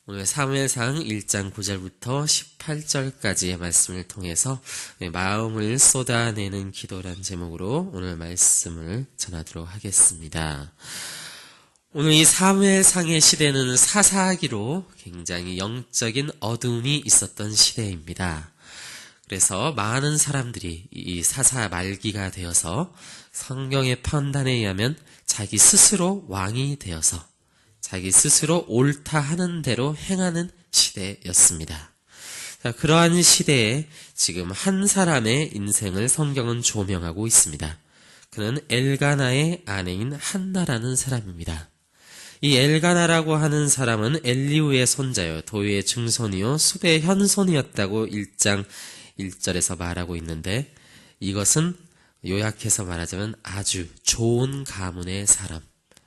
오늘 사무엘상 1장 9절부터 18절까지의 말씀을 통해서 마음을 쏟아내는 기도란 제목으로 오늘 말씀을 전하도록 하겠습니다. 오늘 이 사무엘상의 시대는 사사기로 굉장히 영적인 어둠이 있었던 시대입니다. 그래서 많은 사람들이 이 사사 말기가 되어서 성경의 판단에 의하면 자기 스스로 왕이 되어서 자기 스스로 옳다 하는 대로 행하는 시대였습니다. 자, 그러한 시대에 지금 한 사람의 인생을 성경은 조명하고 있습니다. 그는 엘가나의 아내인 한나라는 사람입니다. 이 엘가나라고 하는 사람은 엘리후의 손자요, 도유의 증손이요, 숲의 현손이었다고 1장 1절에서 말하고 있는데, 이것은 요약해서 말하자면 아주 좋은 가문의 사람,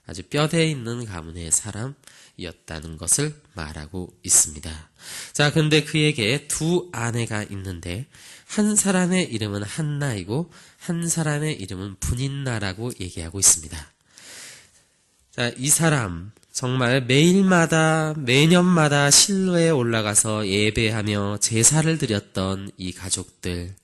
아주 뼈대 있는 가문의 사람이었다는 것을 말하고 있습니다. 자, 근데 그에게 두 아내가 있는데 한 사람의 이름은 한나이고 한 사람의 이름은 분인나라고 얘기하고 있습니다. 자, 이 사람 정말 매년마다 실로에 올라가서 예배하며 제사를 드렸던 이 가족들.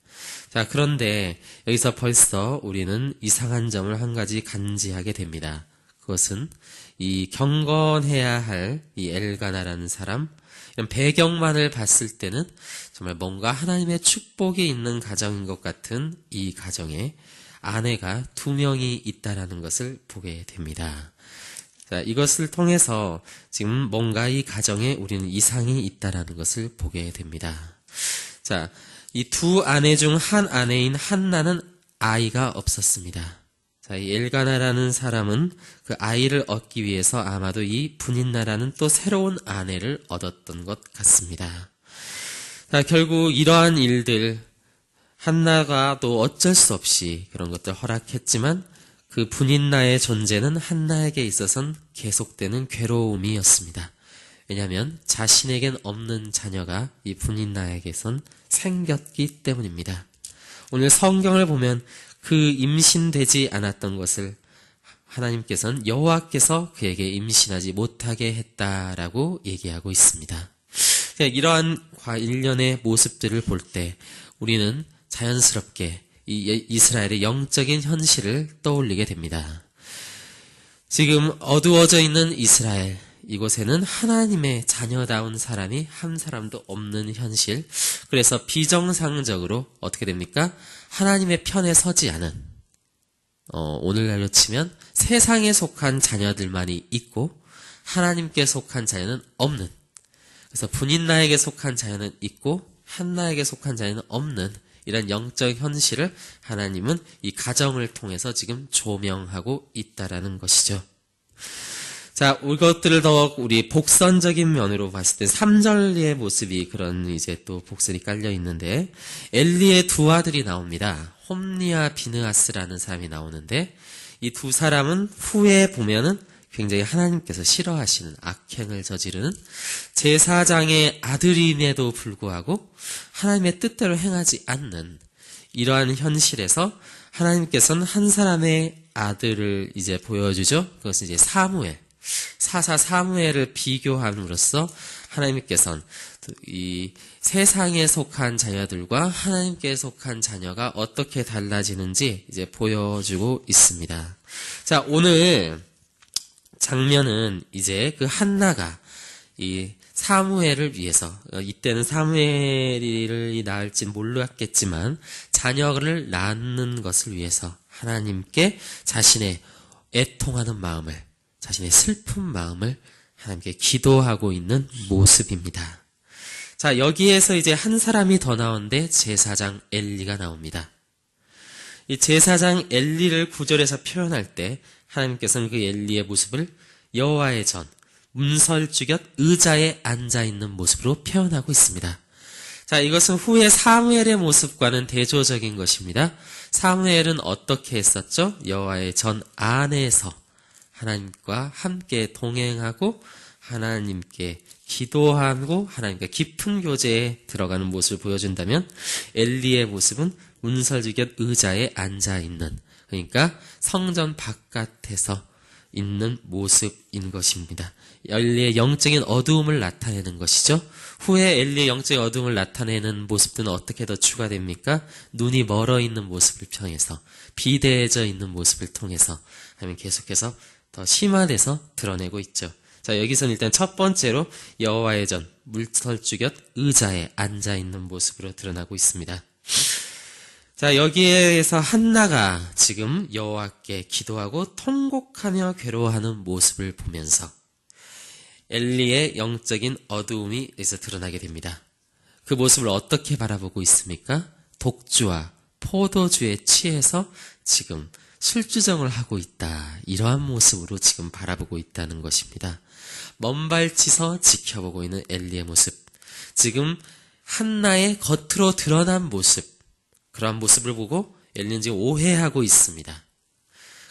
자, 그런데 여기서 벌써 우리는 이상한 점을 한 가지 간지하게 됩니다. 그것은 이 경건해야 할 이 엘가나라는 사람, 이런 배경만을 봤을 때는 정말 뭔가 하나님의 축복이 있는 가정인 것 같은 이 가정에 아내가 2명이 있다라는 것을 보게 됩니다. 자, 이것을 통해서 지금 뭔가 이 가정에 우리는 이상이 있다라는 것을 보게 됩니다. 자, 이 두 아내 중 한 아내인 한나는 아이가 없었습니다. 자, 이 엘가나라는 사람은 그 아이를 얻기 위해서 아마도 이 분인나라는 또 새로운 아내를 얻었던 것 같습니다. 자, 결국 이러한 일들, 한나가 또 어쩔 수 없이 그런 것들 허락했지만 그 분인나의 존재는 한나에게 있어서는 계속되는 괴로움이었습니다. 왜냐하면 자신에겐 없는 자녀가 이 분인나에게선 생겼기 때문입니다. 오늘 성경을 보면 그 임신되지 않았던 것을 하나님께서는 여호와께서 그에게 임신하지 못하게 했다라고 얘기하고 있습니다. 이러한 일련의 모습들을 볼 때 우리는 자연스럽게 이 이스라엘의 영적인 현실을 떠올리게 됩니다. 지금 어두워져 있는 이스라엘, 이곳에는 하나님의 자녀다운 사람이 한 사람도 없는 현실. 그래서 비정상적으로 어떻게 됩니까? 하나님의 편에 서지 않은, 오늘날로 치면 세상에 속한 자녀들만이 있고 하나님께 속한 자녀는 없는, 그래서 분인나에게 속한 자녀는 있고 한나에게 속한 자녀는 없는 이런 영적 현실을 하나님은 이 가정을 통해서 지금 조명하고 있다라는 것이죠. 자, 이것들을 더욱 우리 복선적인 면으로 봤을 때 3절의 모습이 그런 이제 또 복선이 깔려 있는데, 엘리의 두 아들이 나옵니다. 홈리와 비느하스라는 사람이 나오는데, 이 두 사람은 후에 보면은 굉장히 하나님께서 싫어하시는 악행을 저지르는 제사장의 아들임에도 불구하고 하나님의 뜻대로 행하지 않는 이러한 현실에서 하나님께서는 한 사람의 아들을 이제 보여주죠. 그것은 이제 사사 사무엘을 비교함으로써 하나님께서는 이 세상에 속한 자녀들과 하나님께 속한 자녀가 어떻게 달라지는지 이제 보여주고 있습니다. 자, 오늘 장면은 이제 그 한나가 이 사무엘을 위해서, 이때는 사무엘이 낳을진 몰랐겠지만 자녀를 낳는 것을 위해서 하나님께 자신의 애통하는 마음을, 자신의 슬픈 마음을 하나님께 기도하고 있는 모습입니다. 자, 여기에서 이제 한 사람이 더 나오는데 제사장 엘리가 나옵니다. 이 제사장 엘리를 9절에서 표현할 때 하나님께서는 그 엘리의 모습을 여호와의 전, 문설주곁 의자에 앉아있는 모습으로 표현하고 있습니다. 자, 이것은 후에 사무엘의 모습과는 대조적인 것입니다. 사무엘은 어떻게 했었죠? 여호와의 전 안에서 하나님과 함께 동행하고 하나님께 기도하고 하나님과 깊은 교제에 들어가는 모습을 보여준다면, 엘리의 모습은 문설주곁 의자에 앉아있는, 그러니까 성전 바깥에서 있는 모습인 것입니다. 엘리의 영적인 어두움을 나타내는 것이죠. 후에 엘리의 영적인 어두움을 나타내는 모습들은 어떻게 더 추가됩니까? 눈이 멀어 있는 모습을 통해서, 비대해져 있는 모습을 통해서 하면 계속해서 더 심화돼서 드러내고 있죠. 자, 여기서는 일단 첫 번째로 여호와의 전, 물털주 곁 의자에 앉아 있는 모습으로 드러나고 있습니다. 자, 여기에서 한나가 지금 여호와께 기도하고 통곡하며 괴로워하는 모습을 보면서 엘리의 영적인 어두움이 여기서 드러나게 됩니다. 그 모습을 어떻게 바라보고 있습니까? 독주와 포도주에 취해서 지금 술주정을 하고 있다. 이러한 모습으로 지금 바라보고 있다는 것입니다. 먼발치서 지켜보고 있는 엘리의 모습. 지금 한나의 겉으로 드러난 모습. 그러한 모습을 보고 엘리는 지금 오해하고 있습니다.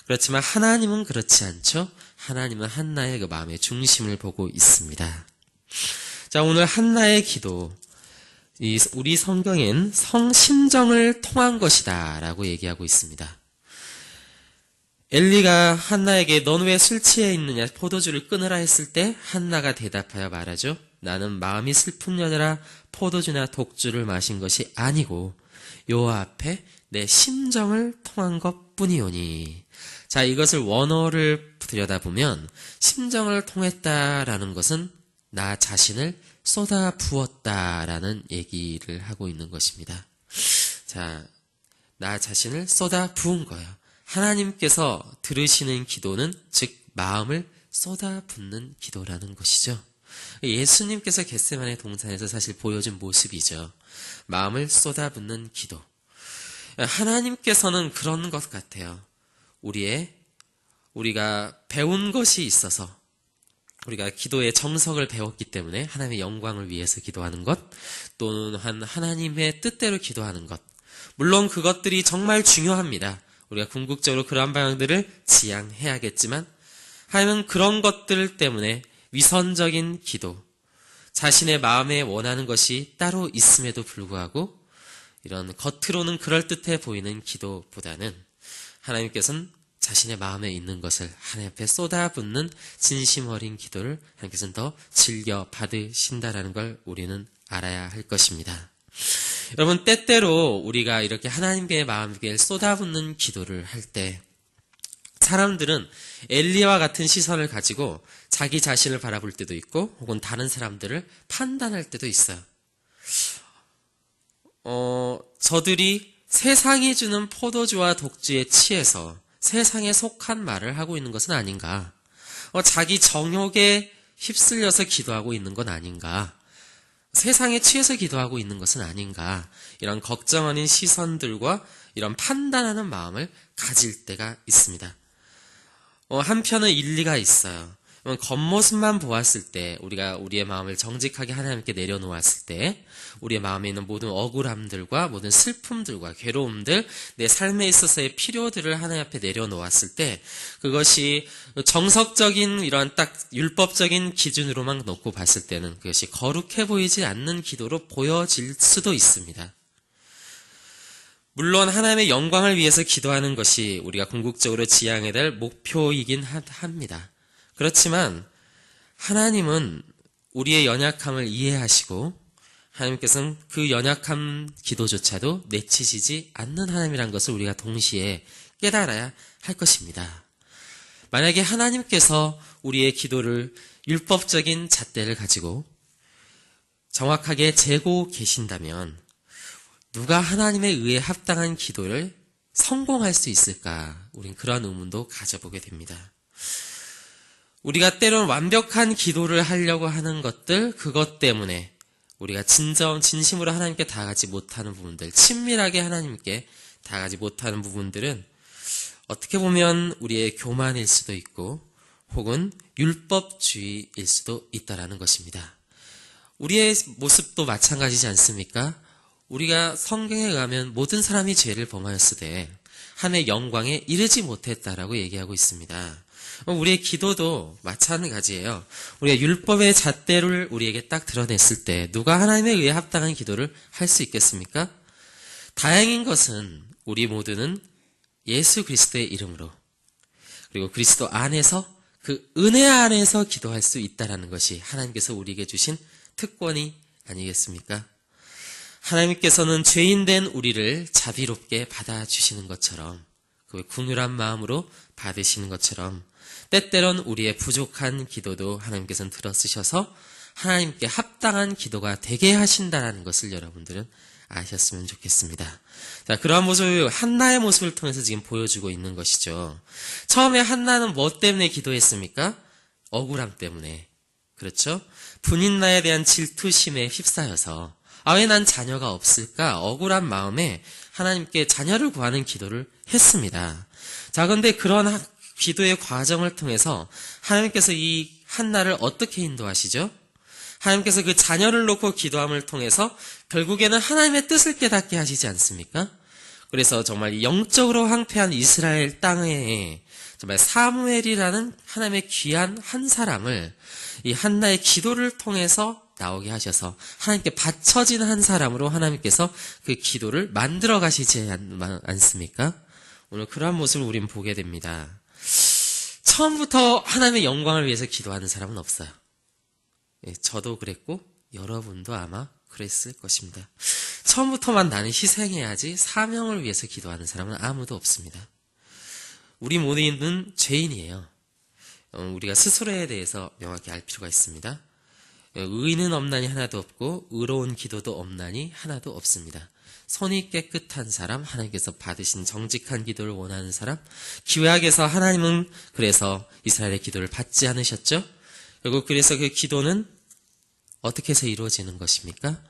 그렇지만 하나님은 그렇지 않죠. 하나님은 한나의 그 마음의 중심을 보고 있습니다. 자, 오늘 한나의 기도, 우리 성경엔 성심정을 통한 것이다 라고 얘기하고 있습니다. 엘리가 한나에게 넌 왜 술 취해 있느냐, 포도주를 끊으라 했을 때 한나가 대답하여 말하죠. 나는 마음이 슬픈 여자라 포도주나 독주를 마신 것이 아니고 여호와 앞에 내 심정을 통한 것뿐이오니. 자, 이것을 원어를 들여다보면 심정을 통했다라는 것은 나 자신을 쏟아 부었다라는 얘기를 하고 있는 것입니다. 자, 나 자신을 쏟아 부은 거예요. 하나님께서 들으시는 기도는 즉 마음을 쏟아붓는 기도라는 것이죠. 예수님께서 겟세마네 동산에서 사실 보여준 모습이죠. 마음을 쏟아붓는 기도. 하나님께서는 그런 것 같아요. 우리가 배운 것이 있어서, 우리가 기도의 정석을 배웠기 때문에 하나님의 영광을 위해서 기도하는 것, 또는 하나님의 뜻대로 기도하는 것, 물론 그것들이 정말 중요합니다. 우리가 궁극적으로 그러한 방향들을 지향해야겠지만, 하나님은 그런 것들 때문에 위선적인 기도, 자신의 마음에 원하는 것이 따로 있음에도 불구하고 이런 겉으로는 그럴듯해 보이는 기도보다는 하나님께서는 자신의 마음에 있는 것을 하나님 앞에 쏟아붓는 진심 어린 기도를 하나님께서는 더 즐겨 받으신다라는 걸 우리는 알아야 할 것입니다. 여러분, 때때로 우리가 이렇게 하나님께 마음에 쏟아붓는 기도를 할 때 사람들은 엘리야와 같은 시선을 가지고 자기 자신을 바라볼 때도 있고 혹은 다른 사람들을 판단할 때도 있어요. 저들이 세상이 주는 포도주와 독주에 취해서 세상에 속한 말을 하고 있는 것은 아닌가? 자기 정욕에 휩쓸려서 기도하고 있는 건 아닌가? 세상에 취해서 기도하고 있는 것은 아닌가? 이런 걱정하는 시선들과 이런 판단하는 마음을 가질 때가 있습니다. 한편은 일리가 있어요. 겉모습만 보았을 때, 우리가 우리의 마음을 정직하게 하나님께 내려놓았을 때 우리의 마음에 있는 모든 억울함들과 모든 슬픔들과 괴로움들, 내 삶에 있어서의 필요들을 하나님 앞에 내려놓았을 때 그것이 정석적인 이런 딱 율법적인 기준으로만 놓고 봤을 때는 그것이 거룩해 보이지 않는 기도로 보여질 수도 있습니다. 물론 하나님의 영광을 위해서 기도하는 것이 우리가 궁극적으로 지향해야 될 목표이긴 합니다. 그렇지만 하나님은 우리의 연약함을 이해하시고 하나님께서는 그 연약한 기도조차도 내치시지 않는 하나님이란 것을 우리가 동시에 깨달아야 할 것입니다. 만약에 하나님께서 우리의 기도를 율법적인 잣대를 가지고 정확하게 재고 계신다면 누가 하나님에 의해 합당한 기도를 성공할 수 있을까? 우린 그런 의문도 가져보게 됩니다. 우리가 때론 완벽한 기도를 하려고 하는 것들, 그것 때문에 우리가 진심으로 하나님께 다가가지 못하는 부분들, 친밀하게 하나님께 다가가지 못하는 부분들은 어떻게 보면 우리의 교만일 수도 있고 혹은 율법주의일 수도 있다라는 것입니다. 우리의 모습도 마찬가지지 않습니까? 우리가 성경에 의하면 모든 사람이 죄를 범하였으되 하나님의 영광에 이르지 못했다라고 얘기하고 있습니다. 우리의 기도도 마찬가지예요. 우리가 율법의 잣대를 우리에게 딱 드러냈을 때 누가 하나님에 의해 합당한 기도를 할 수 있겠습니까? 다행인 것은 우리 모두는 예수 그리스도의 이름으로, 그리고 그리스도 안에서 그 은혜 안에서 기도할 수 있다는 것이 하나님께서 우리에게 주신 특권이 아니겠습니까? 하나님께서는 죄인된 우리를 자비롭게 받아주시는 것처럼, 그 긍휼한 마음으로 받으시는 것처럼 때때론 우리의 부족한 기도도 하나님께서는 들어쓰셔서 하나님께 합당한 기도가 되게 하신다는 것을 여러분들은 아셨으면 좋겠습니다. 자, 그러한 모습을 한나의 모습을 통해서 지금 보여주고 있는 것이죠. 처음에 한나는 뭐 때문에 기도했습니까? 억울함 때문에. 그렇죠? 분인나에 대한 질투심에 휩싸여서 왜 난 자녀가 없을까? 억울한 마음에 하나님께 자녀를 구하는 기도를 했습니다. 자, 그런데 그런 기도의 과정을 통해서 하나님께서 이 한나를 어떻게 인도하시죠? 하나님께서 그 자녀를 놓고 기도함을 통해서 결국에는 하나님의 뜻을 깨닫게 하시지 않습니까? 그래서 정말 영적으로 황폐한 이스라엘 땅에 정말 사무엘이라는 하나님의 귀한 한 사람을 이 한나의 기도를 통해서 나오게 하셔서 하나님께 바쳐진 한 사람으로 하나님께서 그 기도를 만들어 가시지 않습니까? 오늘 그러한 모습을 우리는 보게 됩니다. 처음부터 하나님의 영광을 위해서 기도하는 사람은 없어요. 저도 그랬고 여러분도 아마 그랬을 것입니다. 처음부터만 나는 희생해야지 사명을 위해서 기도하는 사람은 아무도 없습니다. 우리 모두는 죄인이에요. 우리가 스스로에 대해서 명확히 알 필요가 있습니다. 의인은 없나니 하나도 없고 의로운 기도도 없나니 하나도 없습니다. 손이 깨끗한 사람, 하나님께서 받으신 정직한 기도를 원하는 사람, 기회하게서 하나님은 그래서 이스라엘의 기도를 받지 않으셨죠? 결국 그래서 그 기도는 어떻게 해서 이루어지는 것입니까?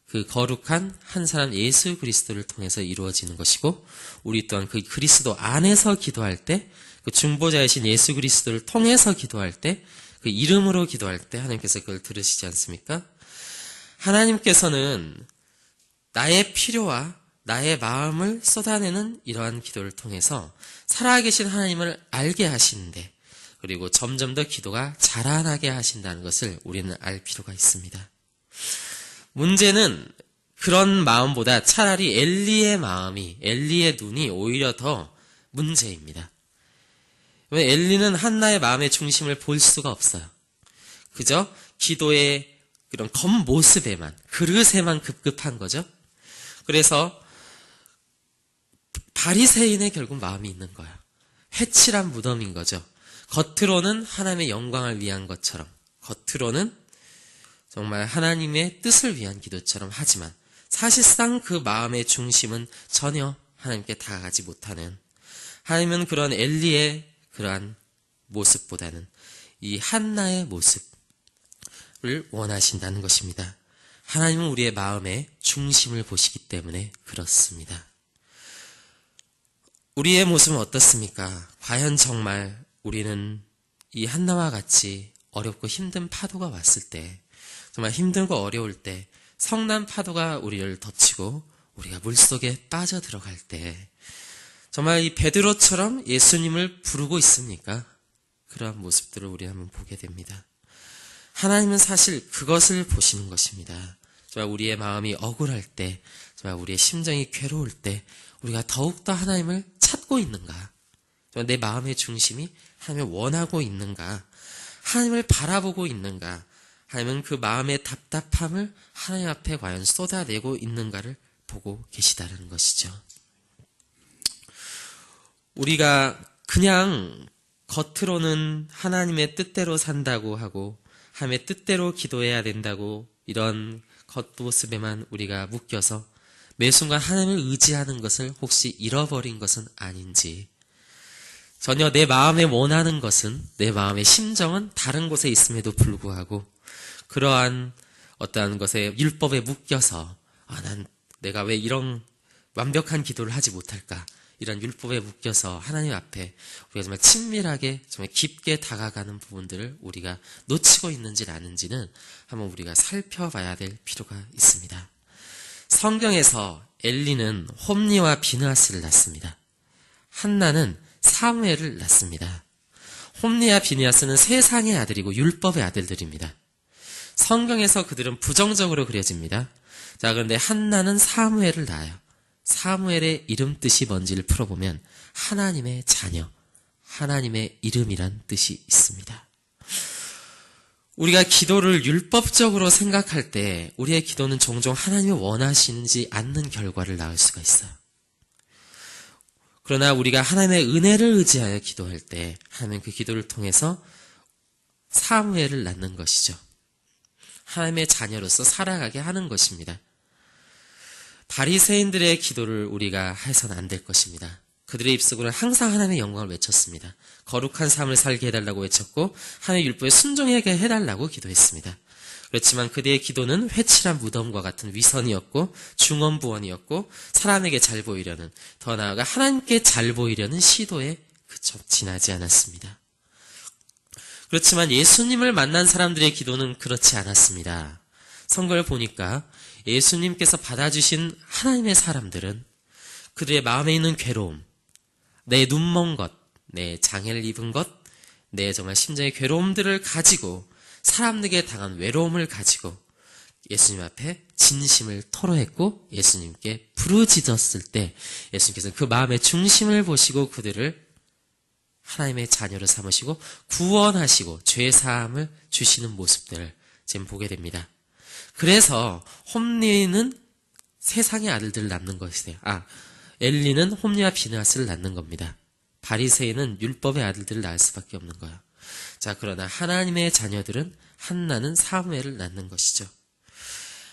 그 거룩한 한 사람 예수 그리스도를 통해서 이루어지는 것이고, 우리 또한 그 그리스도 안에서 기도할 때, 그 중보자이신 예수 그리스도를 통해서 기도할 때, 그 이름으로 기도할 때 하나님께서 그걸 들으시지 않습니까? 하나님께서는 나의 필요와 나의 마음을 쏟아내는 이러한 기도를 통해서 살아계신 하나님을 알게 하시는데, 그리고 점점 더 기도가 자라나게 하신다는 것을 우리는 알 필요가 있습니다. 문제는 그런 마음보다 차라리 엘리의 눈이 오히려 더 문제입니다. 왜 엘리는 한나의 마음의 중심을 볼 수가 없어요. 그저 기도의 그런 겉모습에만, 그릇에만 급급한 거죠. 그래서 바리새인의 결국 마음이 있는 거예요. 회칠한 무덤인 거죠. 겉으로는 하나님의 영광을 위한 것처럼, 겉으로는 정말 하나님의 뜻을 위한 기도처럼 하지만 사실상 그 마음의 중심은 전혀 하나님께 다가가지 못하는, 하나님은 그런 엘리의 그러한 모습보다는 이 한나의 모습을 원하신다는 것입니다. 하나님은 우리의 마음의 중심을 보시기 때문에 그렇습니다. 우리의 모습은 어떻습니까? 과연 정말 우리는 이 한나와 같이 어렵고 힘든 파도가 왔을 때, 정말 힘들고 어려울 때, 성난 파도가 우리를 덮치고 우리가 물속에 빠져 들어갈 때 정말 이 베드로처럼 예수님을 부르고 있습니까? 그러한 모습들을 우리 한번 보게 됩니다. 하나님은 사실 그것을 보시는 것입니다. 정말 우리의 마음이 억울할 때, 정말 우리의 심정이 괴로울 때 우리가 더욱더 하나님을 찾고 있는가? 정말 내 마음의 중심이 하나님을 원하고 있는가? 하나님을 바라보고 있는가? 하나님은 그 마음의 답답함을 하나님 앞에 과연 쏟아내고 있는가를 보고 계시다는 것이죠. 우리가 그냥 겉으로는 하나님의 뜻대로 산다고 하고 하나님의 뜻대로 기도해야 된다고 이런 겉모습에만 우리가 묶여서 매 순간 하나님을 의지하는 것을 혹시 잃어버린 것은 아닌지, 전혀 내 마음에 원하는 것은, 내 마음의 심정은 다른 곳에 있음에도 불구하고 그러한 어떠한 것에 율법에 묶여서 내가 왜 이런 완벽한 기도를 하지 못할까, 이런 율법에 묶여서 하나님 앞에 우리가 정말 친밀하게 정말 깊게 다가가는 부분들을 우리가 놓치고 있는지 아닌지는 한번 우리가 살펴봐야 될 필요가 있습니다. 성경에서 엘리는 홈니와 비느하스를 낳습니다. 한나는 사무엘을 낳습니다. 홈니와 비느하스는 세상의 아들이고 율법의 아들들입니다. 성경에서 그들은 부정적으로 그려집니다. 자, 그런데 한나는 사무엘을 낳아요. 사무엘의 이름 뜻이 뭔지를 풀어보면 하나님의 자녀, 하나님의 이름이란 뜻이 있습니다. 우리가 기도를 율법적으로 생각할 때 우리의 기도는 종종 하나님이 원하시지 않는 결과를 낳을 수가 있어요. 그러나 우리가 하나님의 은혜를 의지하여 기도할 때 하나님은 그 기도를 통해서 사무엘을 낳는 것이죠. 하나님의 자녀로서 살아가게 하는 것입니다. 바리새인들의 기도를 우리가 해서는 안 될 것입니다. 그들의 입속으로는 항상 하나님의 영광을 외쳤습니다. 거룩한 삶을 살게 해달라고 외쳤고 하나님의 율법에 순종하게 해달라고 기도했습니다. 그렇지만 그들의 기도는 회칠한 무덤과 같은 위선이었고 중언부언이었고 사람에게 잘 보이려는, 더 나아가 하나님께 잘 보이려는 시도에 그쳐 지나지 않았습니다. 그렇지만 예수님을 만난 사람들의 기도는 그렇지 않았습니다. 성경을 보니까 예수님께서 받아주신 하나님의 사람들은 그들의 마음에 있는 괴로움, 내 눈먼 것, 내 장애를 입은 것, 내 정말 심장의 괴로움들을 가지고, 사람에게 당한 외로움을 가지고 예수님 앞에 진심을 토로했고 예수님께 부르짖었을 때 예수님께서는 그 마음의 중심을 보시고 그들을 하나님의 자녀로 삼으시고 구원하시고 죄사함을 주시는 모습들을 지금 보게 됩니다. 그래서 홈리는 세상의 아들들을 낳는 것이에요. 엘리는 홈리와 비느하스를 낳는 겁니다. 바리새인은 율법의 아들들을 낳을 수밖에 없는 거예요. 자, 그러나 하나님의 자녀들은 한나는 사무엘을 낳는 것이죠.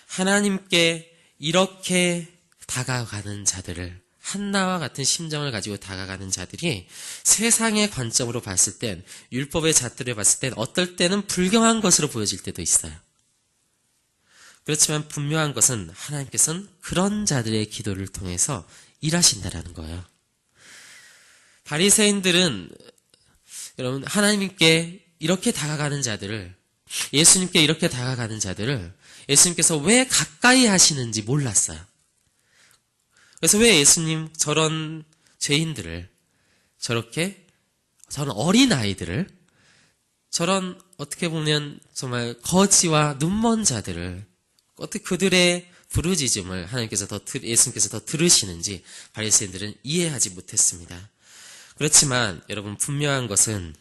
하나님께 이렇게 다가가는 자들을, 한나와 같은 심정을 가지고 다가가는 자들이 세상의 관점으로 봤을 땐, 율법의 잣들을 봤을 땐 어떨 때는 불경한 것으로 보여질 때도 있어요. 그렇지만 분명한 것은 하나님께서는 그런 자들의 기도를 통해서 일하신다라는 거예요. 바리새인들은 여러분 하나님께 이렇게 다가가는 자들을, 예수님께 이렇게 다가가는 자들을 예수님께서 왜 가까이 하시는지 몰랐어요. 그래서 왜 예수님 저런 죄인들을, 저렇게 저런 어린아이들을, 저런 어떻게 보면 정말 거지와 눈먼 자들을, 어떻게 그들의 부르짖음을 하나님께서 예수님께서 더 들으시는지 바리새인들은 이해하지 못했습니다. 그렇지만 여러분 분명한 것은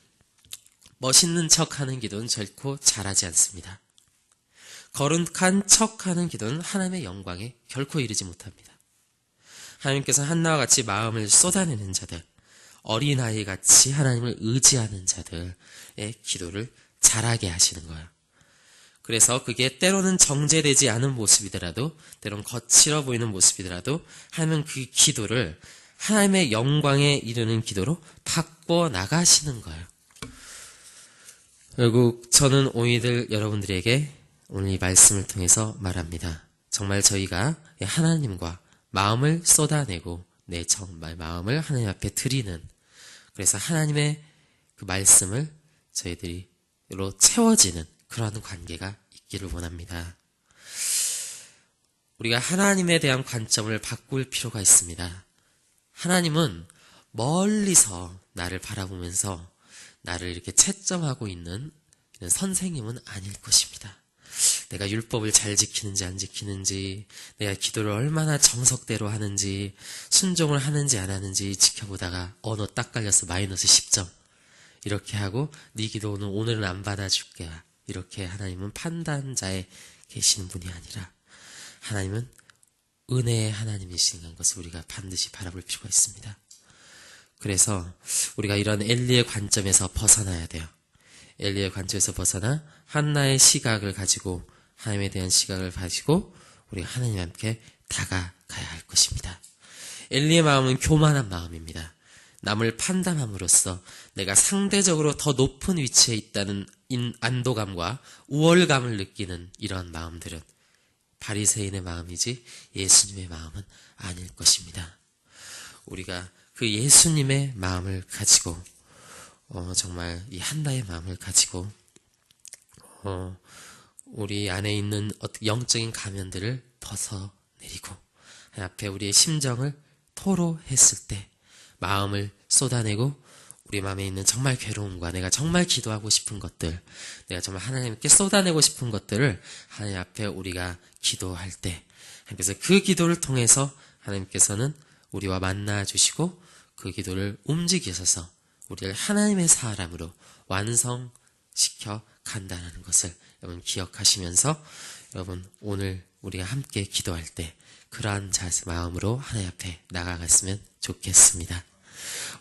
멋있는 척하는 기도는 결코 잘하지 않습니다. 거룩한 척하는 기도는 하나님의 영광에 결코 이르지 못합니다. 하나님께서 한나와 같이 마음을 쏟아내는 자들, 어린아이같이 하나님을 의지하는 자들의 기도를 잘하게 하시는 거예요. 그래서 그게 때로는 정제되지 않은 모습이더라도, 때로는 거칠어 보이는 모습이더라도 하나님은 그 기도를 하나님의 영광에 이르는 기도로 바꿔 나가시는 거예요. 결국 저는 오늘 여러분들에게 오늘 이 말씀을 통해서 말합니다. 정말 저희가 하나님과 마음을 쏟아내고 내 정말 마음을 하나님 앞에 드리는, 그래서 하나님의 그 말씀을 저희들이로 채워지는 그러한 관계가 있기를 원합니다. 우리가 하나님에 대한 관점을 바꿀 필요가 있습니다. 하나님은 멀리서 나를 바라보면서 나를 이렇게 채점하고 있는 선생님은 아닐 것입니다. 내가 율법을 잘 지키는지 안 지키는지, 내가 기도를 얼마나 정석대로 하는지, 순종을 하는지 안 하는지 지켜보다가 너 딱 걸렸어, 마이너스 10점 이렇게 하고 네 기도는 오늘은 안 받아줄게, 이렇게 하나님은 판단자에 계시는 분이 아니라 하나님은 은혜의 하나님이신 것을 우리가 반드시 바라볼 필요가 있습니다. 그래서 우리가 이런 엘리의 관점에서 벗어나야 돼요. 엘리의 관점에서 벗어나 한나의 시각을 가지고, 하나님에 대한 시각을 가지고 우리가 하나님 함께 다가가야 할 것입니다. 엘리의 마음은 교만한 마음입니다. 남을 판단함으로써 내가 상대적으로 더 높은 위치에 있다는 안도감과 우월감을 느끼는 이러한 마음들은 바리새인의 마음이지 예수님의 마음은 아닐 것입니다. 우리가 그 예수님의 마음을 가지고 정말 이 한나의 마음을 가지고 우리 안에 있는 영적인 가면들을 벗어내리고 하나님 앞에 우리의 심정을 토로했을 때 마음을 쏟아내고 우리 마음에 있는 정말 괴로움과 내가 정말 기도하고 싶은 것들, 내가 정말 하나님께 쏟아내고 싶은 것들을 하나님 앞에 우리가 기도할 때 하나님께서 그 기도를 통해서 하나님께서는 우리와 만나 주시고 그 기도를 움직이셔서 우리를 하나님의 사람으로 완성시켜 간다는 것을 여러분 기억하시면서 여러분 오늘 우리가 함께 기도할 때 그러한 마음으로 하나님 앞에 나아갔으면 좋겠습니다.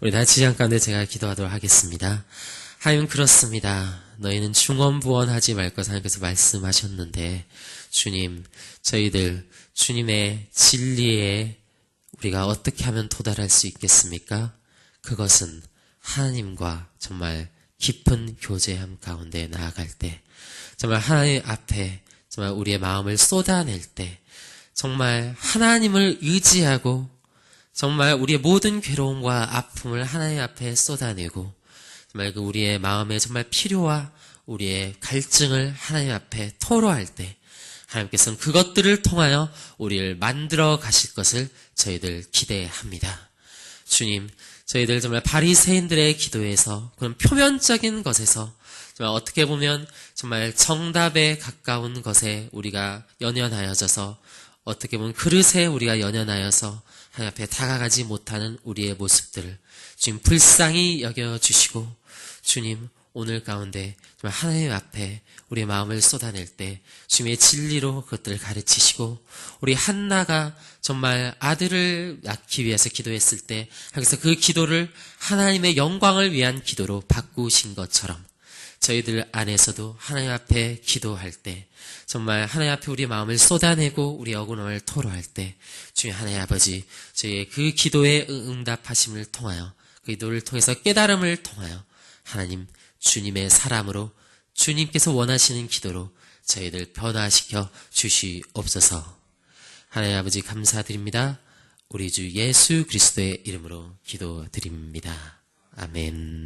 우리 다 지장 가운데 제가 기도하도록 하겠습니다. 하나님 그렇습니다. 너희는 중언부언하지 말 것 하나님께서 말씀하셨는데 주님 저희들 주님의 진리에 우리가 어떻게 하면 도달할 수 있겠습니까? 그것은 하나님과 정말 깊은 교제함 가운데 나아갈 때 정말 하나님 앞에 정말 우리의 마음을 쏟아낼 때 정말 하나님을 의지하고 정말 우리의 모든 괴로움과 아픔을 하나님 앞에 쏟아내고 정말 그 우리의 마음의 정말 필요와 우리의 갈증을 하나님 앞에 토로할 때 하나님께서는 그것들을 통하여 우리를 만들어 가실 것을 저희들 기대합니다. 주님, 저희들 정말 바리새인들의 기도에서 그런 표면적인 것에서 정말 어떻게 보면 정말 정답에 가까운 것에 우리가 연연하여져서 어떻게 보면 그릇에 우리가 연연하여서 하나님 앞에 다가가지 못하는 우리의 모습들을 주님 불쌍히 여겨주시고 주님 오늘 가운데 정말 하나님 앞에 우리의 마음을 쏟아낼 때 주님의 진리로 그것들을 가르치시고 우리 한나가 정말 아들을 낳기 위해서 기도했을 때 하나님께서 그 기도를 하나님의 영광을 위한 기도로 바꾸신 것처럼 저희들 안에서도 하나님 앞에 기도할 때 정말 하나님 앞에 우리의 마음을 쏟아내고 우리의 어근함을 토로할 때 주님 하나님 아버지 저희의 그 기도의 응답하심을 통하여 그 기도를 통해서 깨달음을 통하여 하나님 주님의 사람으로 주님께서 원하시는 기도로 저희들 변화시켜 주시옵소서. 하나님 아버지 감사드립니다. 우리 주 예수 그리스도의 이름으로 기도드립니다. 아멘.